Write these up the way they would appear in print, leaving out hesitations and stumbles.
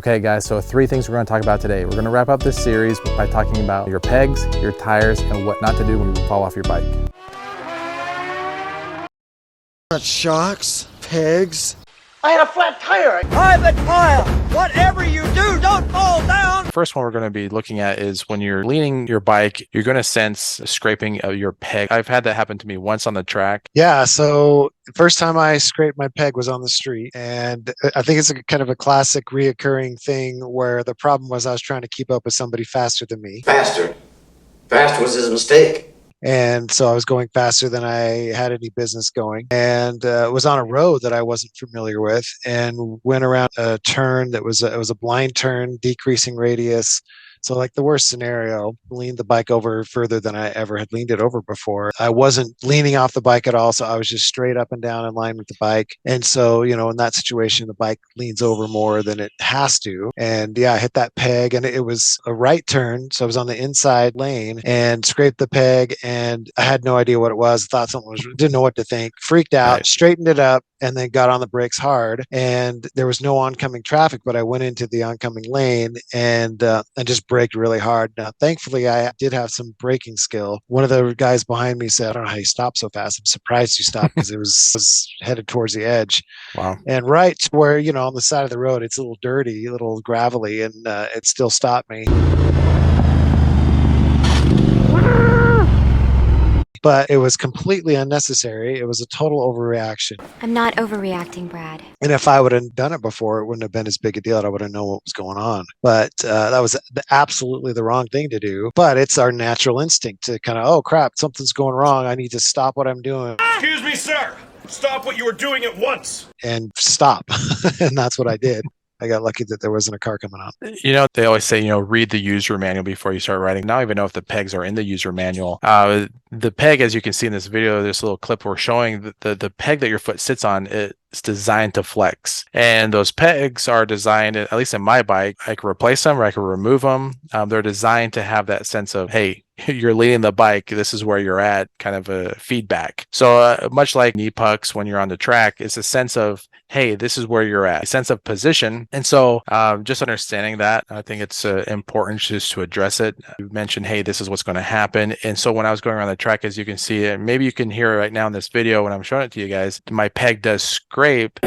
Okay guys, so 3 things we're going to talk about today. We're going to wrap up this series by talking about your pegs, your tires, and what not to do when you fall off your bike. Got shocks, pegs. I had a flat tire. Private fire, whatever you do, don't fall down. The first one we're going to be looking at is when you're leaning your bike, you're going to sense a scraping of your peg. I've had that happen to me once on the track. Yeah, so the first time I scraped my peg was on the street, and I think it's a kind of a classic reoccurring thing where the problem was I was trying to keep up with somebody faster than me. Faster. Fast was his mistake. And so I was going faster than I had any business going, and was on a road that I wasn't familiar with, and went around a turn that was it was a blind turn, decreasing radius. So like the worst scenario, leaned the bike over further than I ever had leaned it over before. I wasn't leaning off the bike at all, so I was just straight up and down in line with the bike. And so, you know, in that situation, the bike leans over more than it has to. And yeah, I hit that peg, and it was a right turn, so I was on the inside lane and scraped the peg, and I had no idea what it was. Thought something was, didn't know what to think. Freaked out, Right. Straightened it up, and then got on the brakes hard, and there was no oncoming traffic, but I went into the oncoming lane and just braked really hard. Now, thankfully, I did have some braking skill. One of the guys behind me said, "I don't know how you stopped so fast. I'm surprised you stopped," because it was headed towards the edge. Wow. And right where, you know, on the side of the road, it's a little dirty, a little gravelly, and it still stopped me. But it was completely unnecessary. It was a total overreaction. I'm not overreacting, Brad. And if I would have done it before, it wouldn't have been as big a deal. I would have known what was going on. But that was absolutely the wrong thing to do. But it's our natural instinct to kind of, oh, crap, something's going wrong. I need to stop what I'm doing Excuse me, sir. Stop what you were doing at once. and stop. And that's what I did. I got lucky that there wasn't a car coming up. You know, they always say, you know, read the user manual before you start riding. Now I even know if the pegs are in the user manual. The peg, as you can see in this video, this little clip we're showing, the peg that your foot sits on, it's designed to flex. And those pegs are designed, at least in my bike, I can replace them or I can remove them. They're designed to have that sense of, hey, you're leading the bike, this is where you're at, kind of a feedback. So much like knee pucks when you're on the track, it's a sense of, hey, this is where you're at, a sense of position. And so just understanding that, I think it's important just to address it. You mentioned, hey, this is what's going to happen. And so when I was going around the track, as you can see, and maybe you can hear it right now in this video when I'm showing it to you guys, my peg does scrape.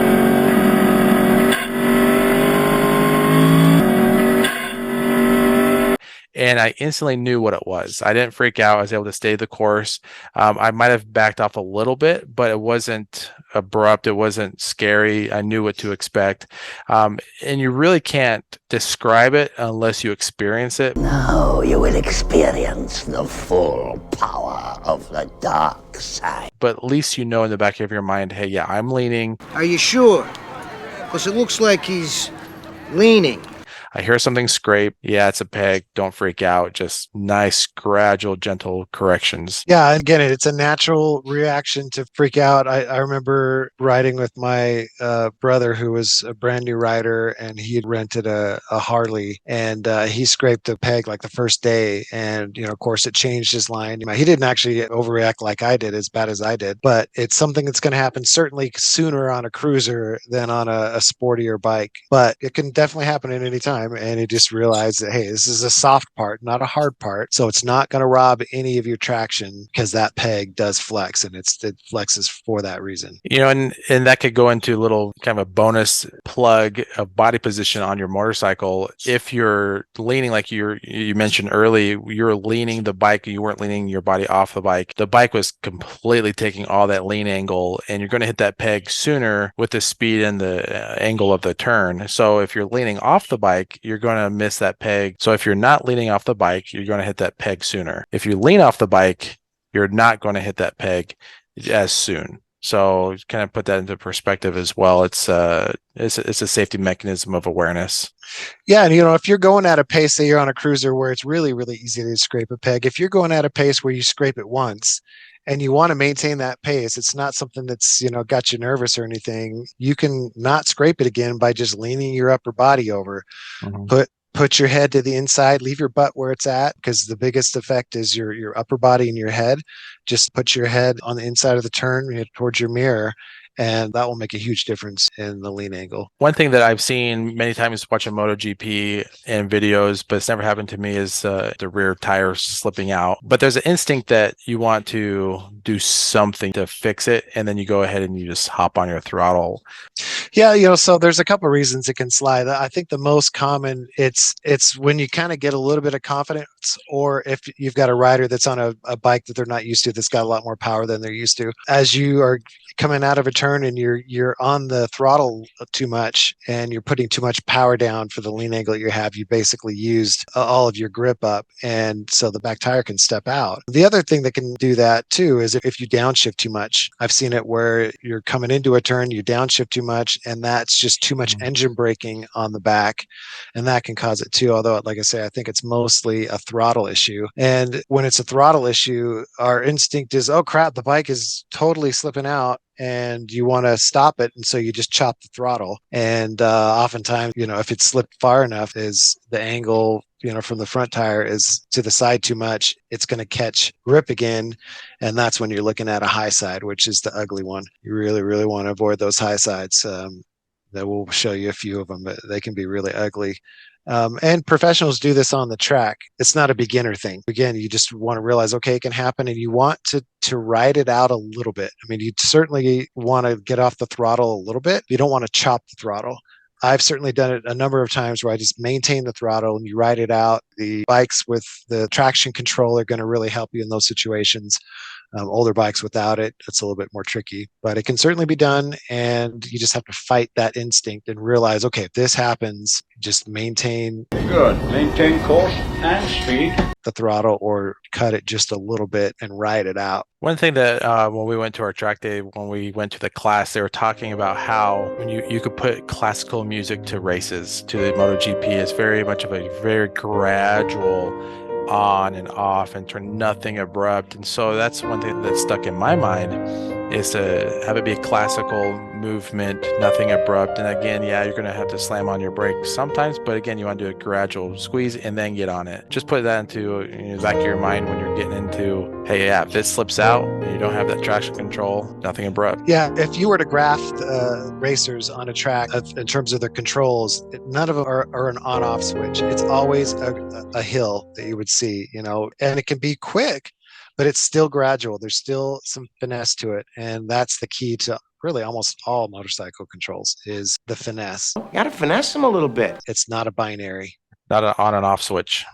And I instantly knew what it was. I didn't freak out. I was able to stay the course. I might have backed off a little bit, but it wasn't abrupt. It wasn't scary. I knew what to expect. And you really can't describe it unless you experience it. Now you will experience the full power of the dark side. But at least you know in the back of your mind, hey, yeah, I'm leaning. Are you sure? Because it looks like he's leaning. I hear something scrape. Yeah, it's a peg. Don't freak out. Just nice, gradual, gentle corrections. Yeah, again, it's a natural reaction to freak out. I remember riding with my brother, who was a brand new rider, and he had rented a Harley, and he scraped a peg like the first day. And, you know, of course, it changed his line. He didn't actually overreact like I did, as bad as I did, but it's something that's going to happen certainly sooner on a cruiser than on a sportier bike. But it can definitely happen at any time. And he just realized that, hey, this is a soft part, not a hard part. So it's not going to rob any of your traction, because that peg does flex, and it flexes for that reason. You know, and that could go into a little kind of a bonus plug of body position on your motorcycle. If you're leaning, like you mentioned early, you're leaning the bike, you weren't leaning your body off the bike. The bike was completely taking all that lean angle, and you're going to hit that peg sooner with the speed and the angle of the turn. So if you're leaning off the bike, you're going to miss that peg. So if you're not leaning off the bike, you're going to hit that peg sooner. If you lean off the bike, you're not going to hit that peg as soon. So kind of put that into perspective as well. It's a safety mechanism of awareness. Yeah, and you know, if you're going at a pace, say you're on a cruiser where it's really, really easy to scrape a peg, if you're going at a pace where you scrape it once and you want to maintain that pace, it's not something that's, you know, got you nervous or anything. You can not scrape it again by just leaning your upper body over. Mm-hmm. Put your head to the inside, leave your butt where it's at, because the biggest effect is your upper body and your head. Just put your head on the inside of the turn towards your mirror, and that will make a huge difference in the lean angle. One thing that I've seen many times watching MotoGP and videos, but it's never happened to me, is the rear tire slipping out. But there's an instinct that you want to do something to fix it, and then you go ahead and you just hop on your throttle. Yeah, so there's a couple of reasons it can slide. I think the most common, it's when you kind of get a little bit of confidence, or if you've got a rider that's on a bike that they're not used to, that's got a lot more power than they're used to. As you are coming out of a turn and you're on the throttle too much and you're putting too much power down for the lean angle you have, you basically used all of your grip up, and so the back tire can step out. The other thing that can do that too is if you downshift too much. I've seen it where you're coming into a turn, you downshift too much, and that's just too much engine braking on the back, and that can cause it too. Although, like I say, I think it's mostly a throttle issue. And when it's a throttle issue, our instinct is, oh crap, the bike is totally slipping out, and you want to stop it, and so you just chop the throttle. And oftentimes, if it's slipped far enough, is the angle from the front tire is to the side too much, it's going to catch grip again, and that's when you're looking at a high side, which is the ugly one. You really, really want to avoid those high sides. That will show you a few of them, but they can be really ugly. And professionals do this on the track. It's not a beginner thing. Again, you just want to realize, okay, it can happen, and you want to ride it out a little bit. I mean, you certainly want to get off the throttle a little bit. You don't want to chop the throttle. I've certainly done it a number of times where I just maintain the throttle and you ride it out. The bikes with the traction control are going to really help you in those situations. Older bikes without it, it's a little bit more tricky, but it can certainly be done. And you just have to fight that instinct and realize, okay, if this happens, just maintain course and speed. the throttle or cut it just a little bit and ride it out. One thing that when we went to our track day, when we went to the class, they were talking about how when you could put classical music to races, to the MotoGP, it's very much of a very gradual on and off and turn nothing abrupt. And so that's one thing that stuck in my mind, is to have it be a classical movement, nothing abrupt. And again, yeah, you're going to have to slam on your brakes sometimes, but again, you want to do a gradual squeeze and then get on it. Just put that into the back of your mind when you're getting into, hey, yeah, if this slips out and you don't have that traction control, nothing abrupt. Yeah, if you were to graph racers on a track in terms of their controls, none of them are an on-off switch. It's always a hill that you would see, and it can be quick, but it's still gradual. There's still some finesse to it. And that's the key to really almost all motorcycle controls, is the finesse. You gotta finesse them a little bit. It's not a binary. Not an on and off switch.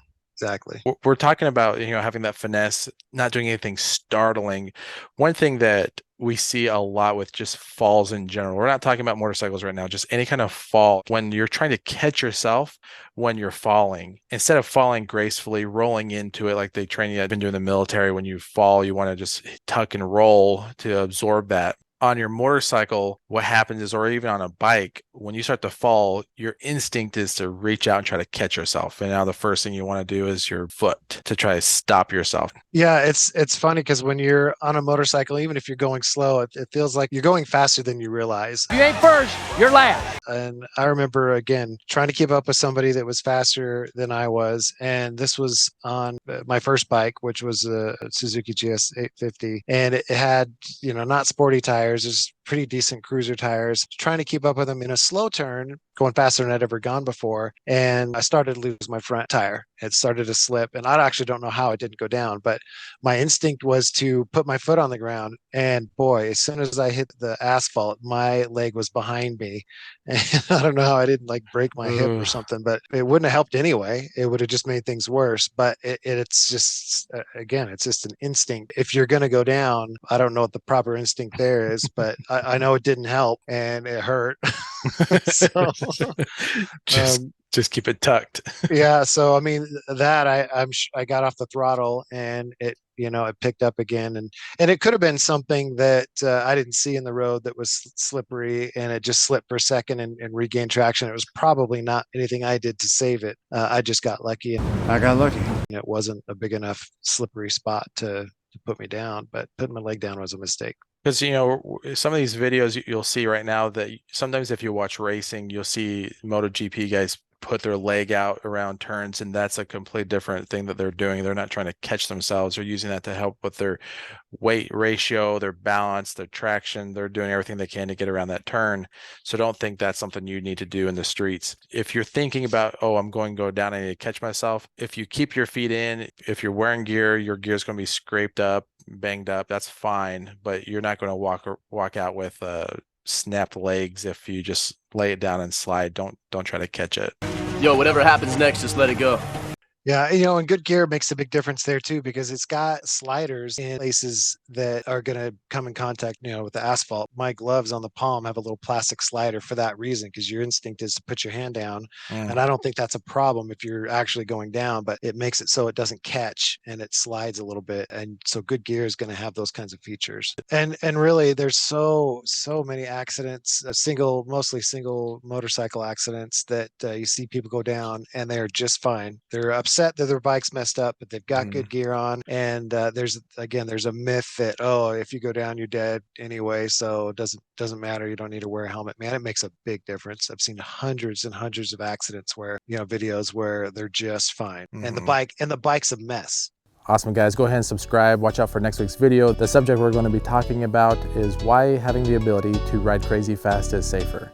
Exactly. We're talking about, having that finesse, not doing anything startling. One thing that we see a lot with just falls in general, we're not talking about motorcycles right now, just any kind of fall. When you're trying to catch yourself when you're falling, instead of falling gracefully, rolling into it like they train you. I've been doing the military. When you fall, you want to just tuck and roll to absorb that. On your motorcycle, what happens is, or even on a bike, when you start to fall, your instinct is to reach out and try to catch yourself. And now the first thing you want to do is your foot to try to stop yourself. Yeah, it's funny because when you're on a motorcycle, even if you're going slow, it feels like you're going faster than you realize. You ain't first, you're last. And I remember, again, trying to keep up with somebody that was faster than I was. And this was on my first bike, which was a Suzuki GS 850. And it had, not sporty tires, just pretty decent cruiser tires. Trying to keep up with them in a slow turn, going faster than I'd ever gone before. And I started to lose my front tire. It started to slip. And I actually don't know how it didn't go down, but my instinct was to put my foot on the ground. And boy, as soon as I hit the asphalt, my leg was behind me. And I don't know how I didn't break my hip or something, but it wouldn't have helped anyway. It would have just made things worse. But it's just, again, it's just an instinct. If you're going to go down, I don't know what the proper instinct there is, but I know it didn't help and it hurt. So, just keep it tucked. Yeah. So, I mean, that I got off the throttle and it picked up again, and it could have been something that I didn't see in the road that was slippery, and it just slipped for a second and regained traction. It was probably not anything I did to save it. I just got lucky. I got lucky. It wasn't a big enough slippery spot to put me down, but putting my leg down was a mistake. Because, some of these videos you'll see right now that sometimes if you watch racing, you'll see MotoGP guys put their leg out around turns, and that's a completely different thing that they're doing. They're not trying to catch themselves. They're using that to help with their weight ratio, their balance, their traction. They're doing everything they can to get around that turn. So don't think that's something you need to do in the streets. If you're thinking about, oh, I'm going to go down, I need to catch myself, if you keep your feet in, if you're wearing gear, your gear is going to be scraped up, banged up, that's fine, but you're not going to walk out with snapped legs if you just lay it down and slide. Don't try to catch it. Yo, whatever happens next, just let it go. Yeah, and good gear makes a big difference there too, because it's got sliders in places that are going to come in contact, with the asphalt. My gloves on the palm have a little plastic slider for that reason, because your instinct is to put your hand down. And I don't think that's a problem if you're actually going down, but it makes it so it doesn't catch and it slides a little bit. And so good gear is going to have those kinds of features. And really, there's so many accidents, mostly single motorcycle accidents that you see people go down and they're just fine. They're upset that their bike's messed up, but they've got good gear on. And there's a myth that, oh, if you go down, you're dead anyway, so it doesn't matter, you don't need to wear a helmet. Man, it makes a big difference. I've seen hundreds and hundreds of accidents where, videos where they're just fine. And the bike's a mess. Awesome, guys. Go ahead and subscribe. Watch out for next week's video. The subject we're going to be talking about is why having the ability to ride crazy fast is safer.